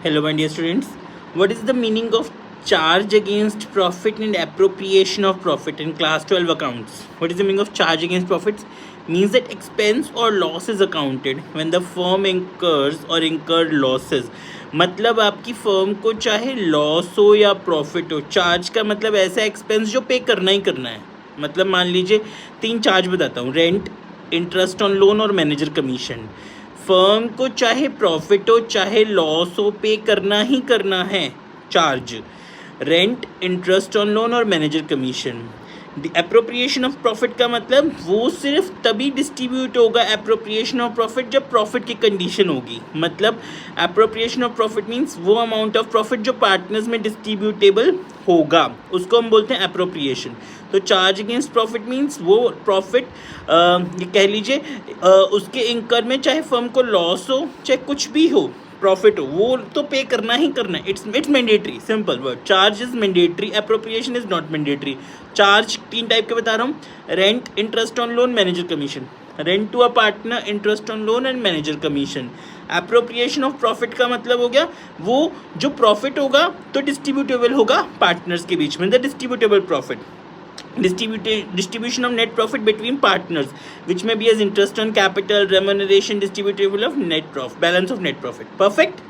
Hello, my dear students. What is the meaning of charge against profit and appropriation of profit in class 12 accounts? What is the meaning of charge against profits? Means that expense or loss is accounted when the firm incurs or incurred losses. मतलब आपकी firm को चाहे loss हो या profit हो, charge का मतलब ऐसा एक्सपेंस जो पे करना ही करना है. मतलब मान लीजिए 3 चार्ज बताता हूँ: रेंट, इंटरेस्ट ऑन लोन और मैनेजर कमीशन. फर्म को चाहे प्रॉफिट हो चाहे लॉस हो, पे करना ही करना है charge. Rent, interest on loan और manager commission. Appropriation of profit का मतलब वो सिर्फ तभी डिस्ट्रीब्यूट होगा एप्रोप्रिएशन ऑफ प्रॉफिट जब प्रॉफिट की कंडीशन होगी. मतलब एप्रोप्रिएशन ऑफ प्रॉफिट मीन्स वो अमाउंट ऑफ प्रॉफिट जो पार्टनर्स में डिस्ट्रीब्यूटेबल होगा, उसको हम बोलते हैं एप्रोप्रिएशन. तो चार्ज अगेंस्ट प्रॉफिट मीन्स वो प्रॉफिट ये कह लीजिए उसके इंकर में चाहे फर्म को लॉस हो चाहे कुछ भी हो, प्रॉफिट हो, वो तो पे करना ही करना है. It's mandatory. Simple word. Charge is mandatory, appropriation is not mandatory. Charge 3 type के बता रहा हूँ: rent, interest on loan, manager commission. Rent to a partner, interest on loan and manager commission. Appropriation of profit का मतलब हो गया वो जो प्रॉफिट होगा तो डिस्ट्रीब्यूटेबल होगा पार्टनर्स के बीच में, the distributable profit. Distribution of net profit between partners, which may be as interest on capital, remuneration, distributable of net profit, balance of net profit. Perfect.